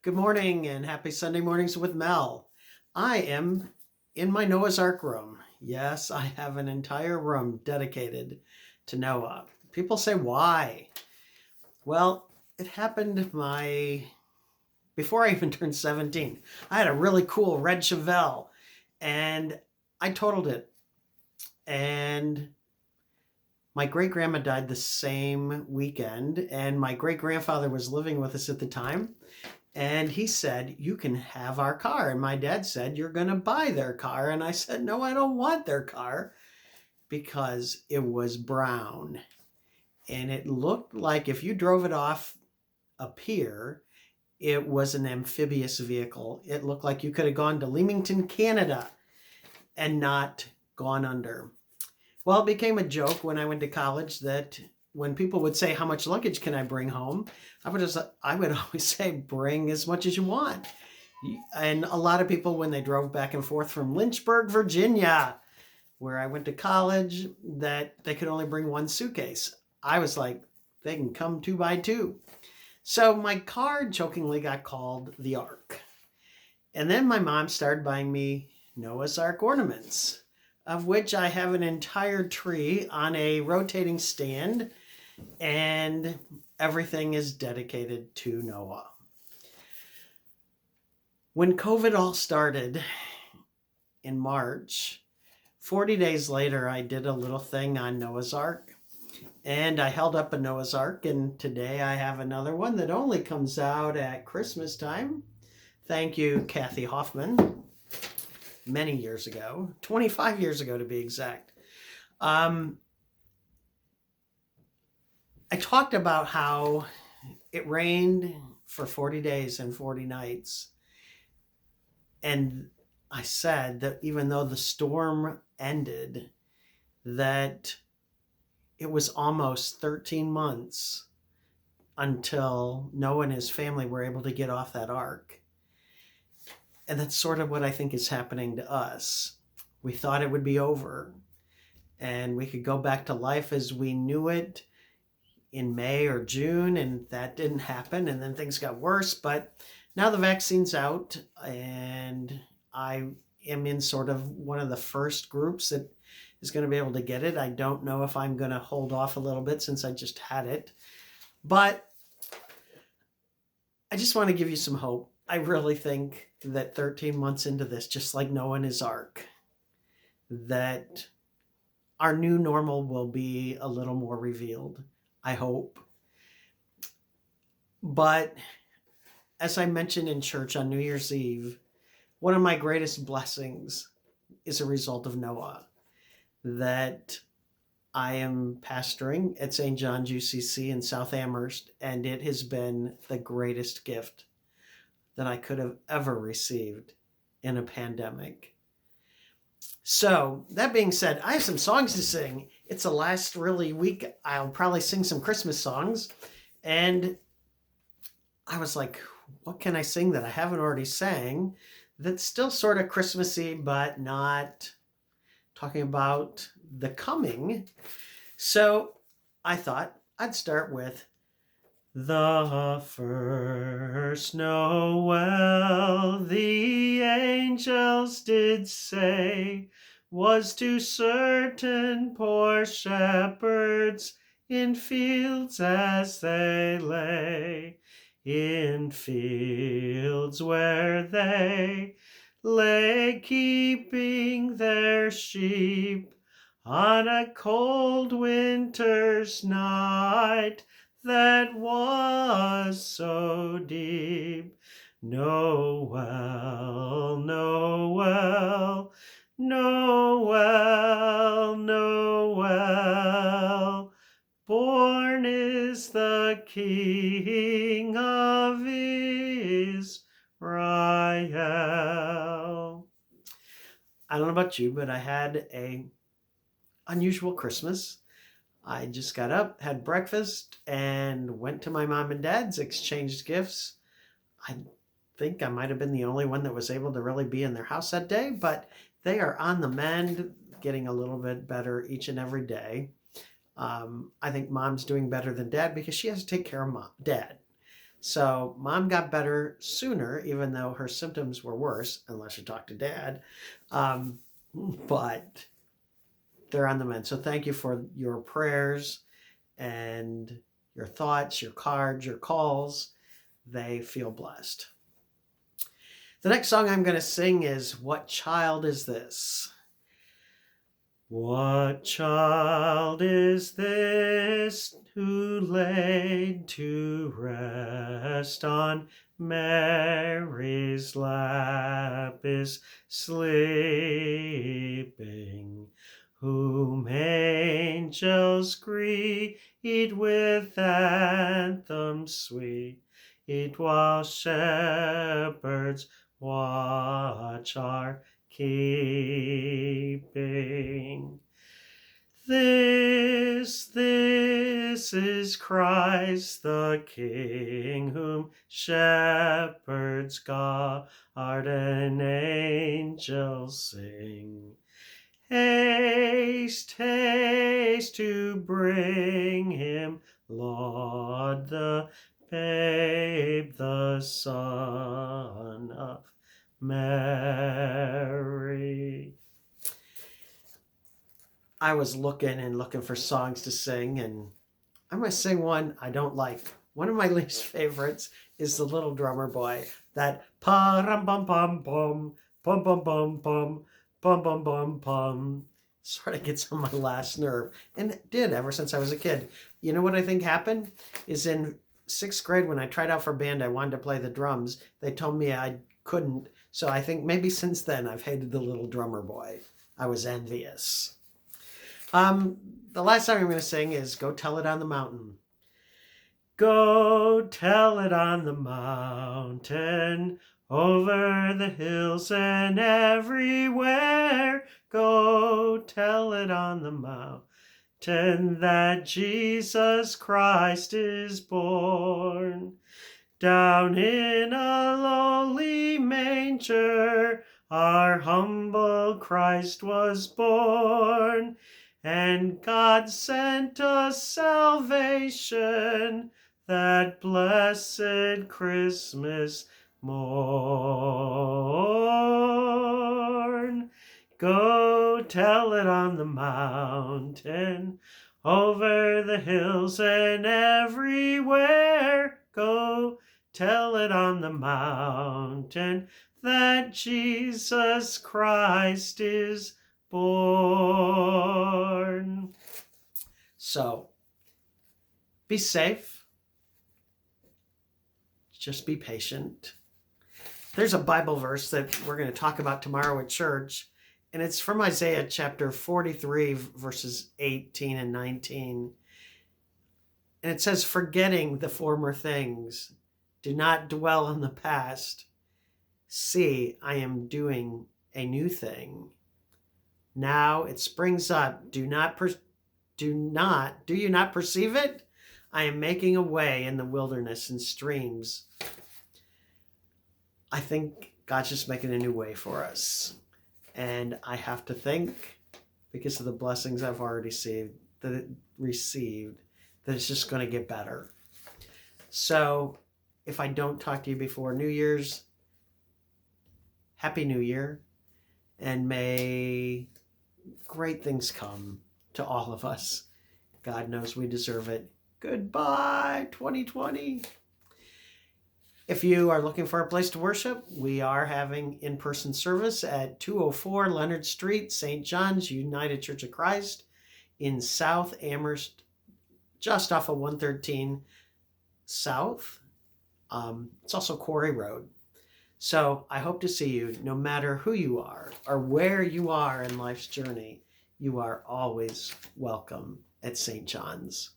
Good morning and happy Sunday mornings with Mel. I am in my Noah's Ark room. Yes, I have an entire room dedicated to Noah. People say, why? Well, it happened before I even turned 17. I had a really cool red Chevelle and I totaled it. And my great grandma died the same weekend, and my great grandfather was living with us at the time. And he said, "You can have our car." And my dad said, "You're going to buy their car." And I said, "No, I don't want their car," because it was brown. And it looked like if you drove it off a pier, it was an amphibious vehicle. It looked like you could have gone to Leamington, Canada and not gone under. Well, it became a joke when I went to college that when people would say, "How much luggage can I bring home?" I would always say, "Bring as much as you want." And a lot of people, when they drove back and forth from Lynchburg, Virginia, where I went to college, that they could only bring one suitcase. I was like, they can come two by two. So my car jokingly got called the Ark. And then my mom started buying me Noah's Ark ornaments, of which I have an entire tree on a rotating stand, and everything is dedicated to Noah. When COVID all started in March, 40 days later, I did a little thing on Noah's Ark, and I held up a Noah's Ark, and today I have another one that only comes out at Christmas time. Thank you, Kathy Hoffman, many years ago, 25 years ago to be exact. I talked about how it rained for 40 days and 40 nights. And I said that even though the storm ended, that it was almost 13 months until Noah and his family were able to get off that ark. And that's sort of what I think is happening to us. We thought it would be over and we could go back to life as we knew it in May or June, and that didn't happen, and then things got worse. But now the vaccine's out, and I am in sort of one of the first groups that is going to be able to get it. I don't know if I'm going to hold off a little bit since I just had it, but I just want to give you some hope. I really think that 13 months into this, just like Noah and his ark, that our new normal will be a little more revealed. I hope. But as I mentioned in church on New Year's Eve, one of my greatest blessings is a result of Noah, that I am pastoring at St. John's UCC in South Amherst, and it has been the greatest gift that I could have ever received in a pandemic. So, that being said, I have some songs to sing. It's the last really week. I'll probably sing some Christmas songs. And I was like, what can I sing that I haven't already sang that's still sort of Christmassy, but not talking about the coming? So I thought I'd start with "The first Noel, the angels did say, was to certain poor shepherds in fields as they lay, in fields where they lay keeping their sheep on a cold winter's night that was so deep. Noel, Noel, Noel, Noel, born is the King of Israel." I don't know about you, but I had a unusual Christmas. I just got up, had breakfast, and went to my mom and dad's, exchanged gifts. I think I might have been the only one that was able to really be in their house that day, but they are on the mend, getting a little bit better each and every day. I think mom's doing better than dad because she has to take care of dad. So mom got better sooner, even though her symptoms were worse, unless you talk to dad. But they're on the mend. So thank you for your prayers and your thoughts, your cards, your calls. They feel blessed. The next song I'm going to sing is What Child Is This? What child is this who laid to rest on Mary's lap is sleeping, whom angels greet with anthems sweet, while shepherds watch our keeping. This is Christ the King, whom shepherds guard and angels sing. Haste, haste to bring him, Lord, the babe, the Son of Mary. I was looking for songs to sing, and I'm going to sing one I don't like. One of my least favorites is The Little Drummer Boy. That pa-rum-bum-bum-bum, bum-bum-bum-bum, bum-bum-bum-bum sort of gets on my last nerve. And it did ever since I was a kid. You know what I think happened? Is in 6th grade when I tried out for band, I wanted to play the drums. They told me I couldn't. So I think maybe since then I've hated The Little Drummer Boy. I was envious. The last song I'm going to sing is Go Tell It on the Mountain. Go tell it on the mountain, over the hills and everywhere. Go tell it on the mountain that Jesus Christ is born. Down in a lowly manger, our humble Christ was born. And God sent us salvation that blessed Christmas morn. Go tell it on the mountain, over the hills and everywhere. Go tell it on the mountain that Jesus Christ is born. So, be safe. Just be patient. There's a Bible verse that we're going to talk about tomorrow at church, and it's from Isaiah chapter 43, verses 18 and 19. And it says, forgetting the former things, do not dwell on the past. See, I am doing a new thing. Now it springs up. Do you not perceive it? I am making a way in the wilderness and streams. I think God's just making a new way for us. And I have to think, because of the blessings I've already received, that it's just going to get better. So if I don't talk to you before New Year's, Happy New Year, and may great things come to all of us. God knows we deserve it. Goodbye, 2020. If you are looking for a place to worship, we are having in-person service at 204 Leonard Street, St. John's United Church of Christ in South Amherst, just off of 113 South. It's also Quarry Road. So I hope to see you, no matter who you are or where you are in life's journey. You are always welcome at St. John's.